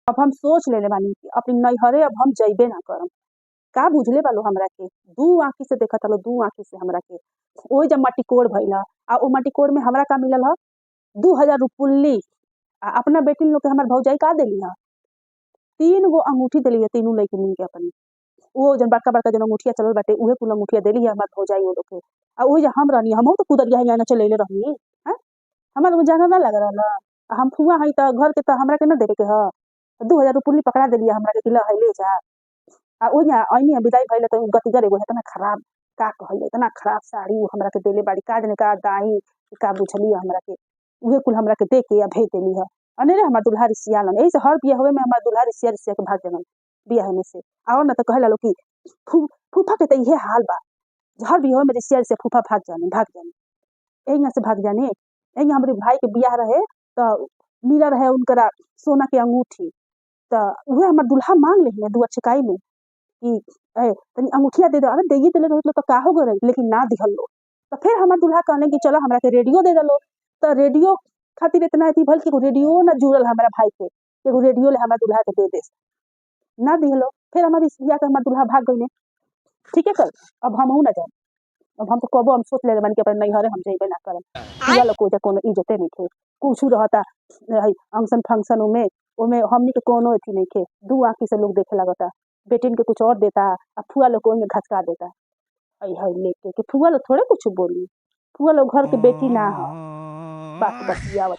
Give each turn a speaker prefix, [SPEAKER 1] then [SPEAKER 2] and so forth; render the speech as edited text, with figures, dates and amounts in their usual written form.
[SPEAKER 1] अब हम सोच लेले बानी कि अपनी नैहरे अब हम जइबे ना करम। का बुझले बालो हमरा के, दू आँखी से देखत हलो, दू आँखी से हमरा के। ओही जब मटिकोड़ भइल ह आ ओ मटिकोड़ में हमरा का मिलल ह 2000 रुपुल्ली। आ अपना बेटी लोग के हमर भौजाई का देली ह 3 गो अंगूठी देली है तीनों लइकनी के अपनी। वो जन बड़का-बड़का जन अंगूठिया चलल बाटे उहे कुल अंगूठिया देली है हमर भौजाई वो लोग के। आ ओही जे हम रहनी हमहू तो कुदरिया हियां चलैले रहनी हैं। हमर वो जाना ना लग रहल आ हम फुआ हई त घर के त हमरा के ना देवे के ह। 2000 रुपुल्ली पकड़ा देली हमरा के कि ल है ले जा। आ ओहिया ऐनी विदाई भइले त गतिगर एगो इतना खराब का कहल इतना खराब साड़ी उ हमरा के देले बाड़ी का जाने का दाई का बुझली हमरा के। उहे कुल हमरा के दे के आ भेज देली ह। अनेरे हमर दुल्हा रिसियालन एही से हर बियाहवे में हमर दुल्हा रिसिया के भाग जालन बियाह में से। और ना त कहेला लोग कि फूफा के त इहे हाल बा। हर बियाहवे में रिसिया फूफा भाग जाने। एहिया से भाग जाने। एहिया हमरे भाई के बियाह रहे त मिला रहे उनकरा सोना के अंगूठी। त उहे हमर दुल्हा मांग लेहिन दुआ छिकाई में कि ए तनी अंगूठिया दे दो। अरे देइए देले रहित त का हो गइल लेकिन ना दिहल लोग। त फिर हमर दुल्हा कहले कि चलो हमरा के रेडियो दे दलो। त रेडियो खातिर इतना अथी भइल कि रेडियो ना जुड़ल हमरा भाई के। एगो रेडियो ले हमर दुल्हा के दे दे। ना दिहलो। फिर हमर रिसिया के हमर दुल्हा भाग गइले। ठीके कल अब हमहू ना जाम। अब हम तो कबो हम सोच लेले बानी कि अपन नैहरे हम जइबे ना करम। फुआ लोग को कोनो इज्जते नइखे। कुछु रहता हई फंक्शन फंक्शन ओमे हमनी के कोनो अथी नइखे। दू आँखी से लोग देखे लागता। बेटिन के कुछ और देता आ फुआ लोग को ओमे घसका देता। हई लेके कि फुआ लोग थोड़े कुछ बोली। फुआ लोग घर के बेटी ना ह। बात बतियावत